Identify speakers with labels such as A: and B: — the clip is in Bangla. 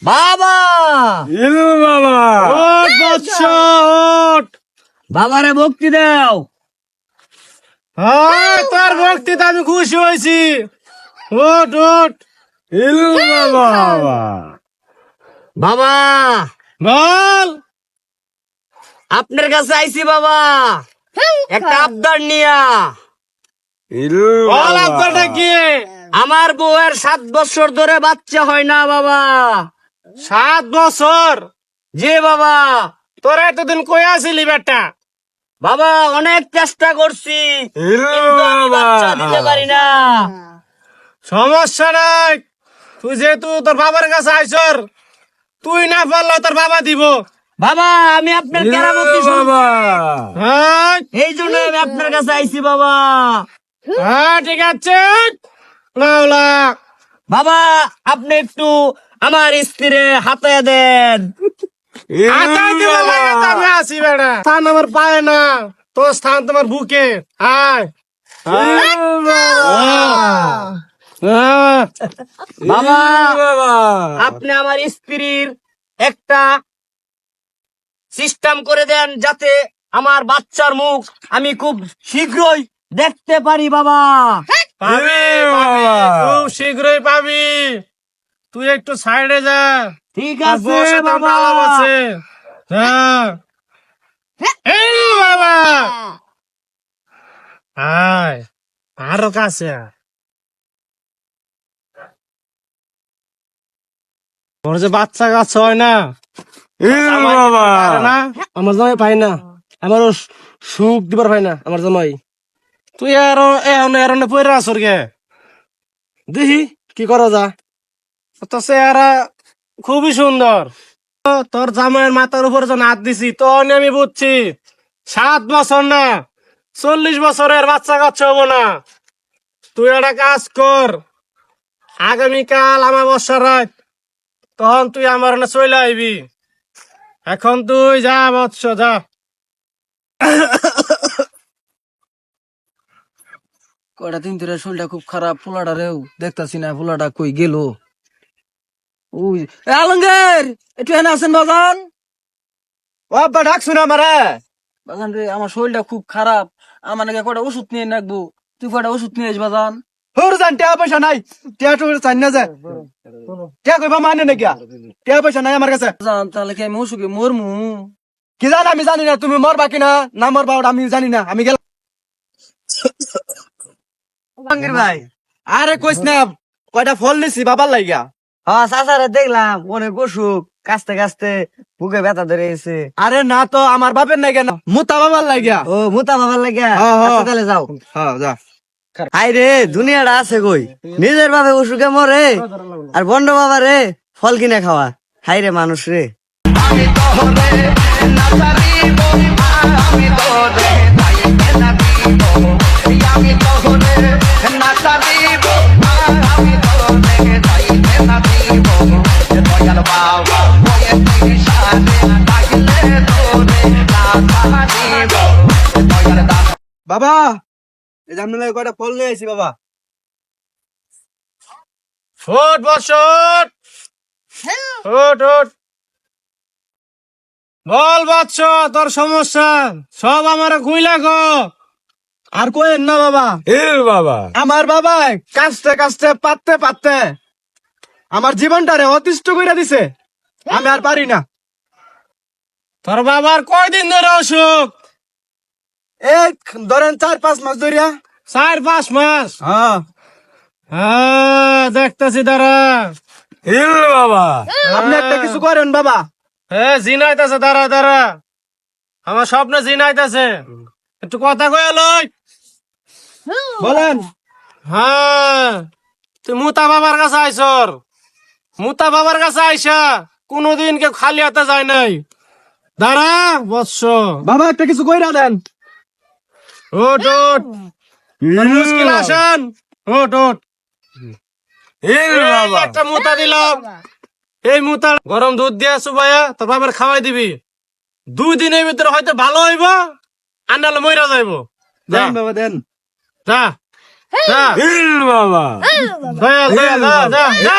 A: বাবা
B: বাবা
C: ওঠ বৎস ওঠ।
A: বাবারে ভক্তি দাও।
C: হ্যাঁ, তোর ভক্তিতে আমি খুশি হয়েছি। ওঠ ওঠ
B: বাবা
A: বাবা
C: বল।
A: আপনার কাছে আইছি বাবা একটা আবদার নিয়া।
C: বল আপনারটা কি?
A: আমার বউয়ের 7 বছর ধরে বাচ্চা হয় না বাবা।
C: 7 বছর?
A: জি বাবা।
C: তোরা এতদিন কই আসিলি বেটা?
A: বাবা অনেক চেষ্টা করছি কিন্তু আমি বাচ্চা দিতে পারি না।
C: সমস্যা নাই, তুই যেহেতু তোর বাবার কাছে আইসর, তুই না পারলে তোর বাবা দিব।
A: বাবা আমি আপনার কেরামতি
B: বাবা
C: হ্যাঁ
A: এই জন্য আমি আপনার কাছে আইছি বাবা।
C: হ্যাঁ ঠিক আছে, নাওলা।
A: বাবা আপনি একটু আমার স্ত্রীরে হাতে দেন।
C: আতাই দিব লাগে তো আমি আসি বেটা। স্থান আমার পায় না, তোর স্থান তোমার বুকে। আয়
A: বাবা
B: বাবা
A: আপনি আমার স্ত্রীর একটা সিস্টেম করে দেন যাতে আমার বাচ্চার মুখ আমি খুব শীঘ্রই দেখতে পারি বাবা।
C: পাবি পাবি, খুব শীঘ্রই পাবি। তুই একটু সাইডে যা,
A: ঠিক
C: আর
A: আছে
C: বউর সাথে
A: বাবা।
C: আলাপ আছে। হ্যাঁ এই বাবা, আয় আরো কাছে আয়। ওর যে বাচ্চা কাচ্চা হয় না,
B: বাবা
C: পারে না, আমার জামাই পাই না, আমারও সুখ দিবার পাই না আমার জামাই। তুই আরো এরনে পয়রা আসর গে দেখি কি করা যা। তো চেহারা খুবই সুন্দর। তোর জামাইয়ের মাথার উপর যখন হাত দিছি তখন আমি বুঝছি 7 বছর না 40 বছরের বাচ্চা কাচ্চা হবো না। তুই একটা কাজ কর, আগামীকাল আমার বর্ষার রাত, তখন তুই আমার না চলে আইবি। এখন তুই যা বৎস যা।
D: কয়টা দিন ধরে শরীরটা খুব খারাপ, পোলাটা রেও দেখতাছি না, পোলাটা কই গেল। ওই এ আলমগীর একটু এনে আছেন বাজান?
B: ও আব্বা ডাকছো না আমারে?
D: বাজান রে আমার শরীরটা খুব খারাপ, আমার নাকি কয়টা ওষুধ নিয়ে রাখবো, তুই কয়টা ওষুধ নিয়ে আস বাজান।
B: হুর জান টিয়া পয়সা নাই, টিয়া তো চাই না যায়, টিয়া কইবা মানে নাকি? টিয়া পয়সা নাই আমার কাছে।
D: বাজান তাহলে কি আমি অসুখে মরমু?
B: কি জান আমি জানি না, তুমি মরবা কিনা না মরবা ওটা আমি জানি না। আমি গেলাম
A: জাহাঙ্গীর ভাই।
B: আরে কইস না, কয়টা ফল নিছি বাবার লাগিয়া।
A: হ্যাঁ চাচারে দেখলাম অনেক অসুখ, কাছতে কাছতে বুকে ব্যথা ধরে গেছে।
B: আরে না তো আমার বাপের নাই কেন, মুতা বাবার লাগিয়া।
A: ও মুতা বাবার লাগে।
B: হ্যাঁ, হ্যাঁ।
A: তাহলে যাও।
B: হ্যাঁ যা।
A: হাই রে দুনিয়াটা আছে কই, নিজের ভাবে অসুখে মরে আর বন্ড বাবা রে ফল কিনে খাওয়া। হাই রে মানুষ রে।
B: বাবা এই যে আমি কয়টা ফল নিয়ে আইছি বাবা।
C: ওঠ বৎস ওঠ। ওঠ ওঠ। বল বৎস তোর সমস্যা সব আমার খুইলা গো।
B: আর কইেন না বাবা,
C: বাবা
B: আমার বাবা কাঁচতে কাঁচতে পাততে পাততে আমার জীবনটারে অতিষ্ঠ কইরা দিছে। আমি আর পারি না।
C: তোর বাবার কয়দিন ধরে অসুখ?
B: এই ধরেন 4-5 মাস ধরিয়া।
C: 4-5 মাস?
B: হ্যাঁ
C: হ্যাঁ দেখতেছি দাঁড়া।
B: বাবা আপনি একটা কিছু করেন বাবা।
C: হ্যাঁ জিনাইতেছে, দাঁড়া দাঁড়া, আমার স্বপ্নে জিনাইতেছে, একটু কথা কয়ে লই।
B: বলেন।
C: হ্যাঁ তুই মুতা বাবার কাছে আইসর, মুতা বাবার কাছে আইসা কোনদিন কেউ খালি হাতে যায় নাই। দাঁড়া বৎস।
B: বাবা একটা কিছু কইরা দেন।
C: ওট ওট, তোর মুশকিল আসান। ওট ওট। এই একটা মুতা দিলাম, এই মুতা গরম দুধ দিয়ে চুবাইয়া তোর বাবার খাওয়াই দিবি। 2 দিনের ভিতরে হয়তো ভালো হইব, আর নাহলে মইরা যাইব। যা
B: দেন বাবা দেন।
C: যা যা
B: বাবা
C: যা যা যা যা।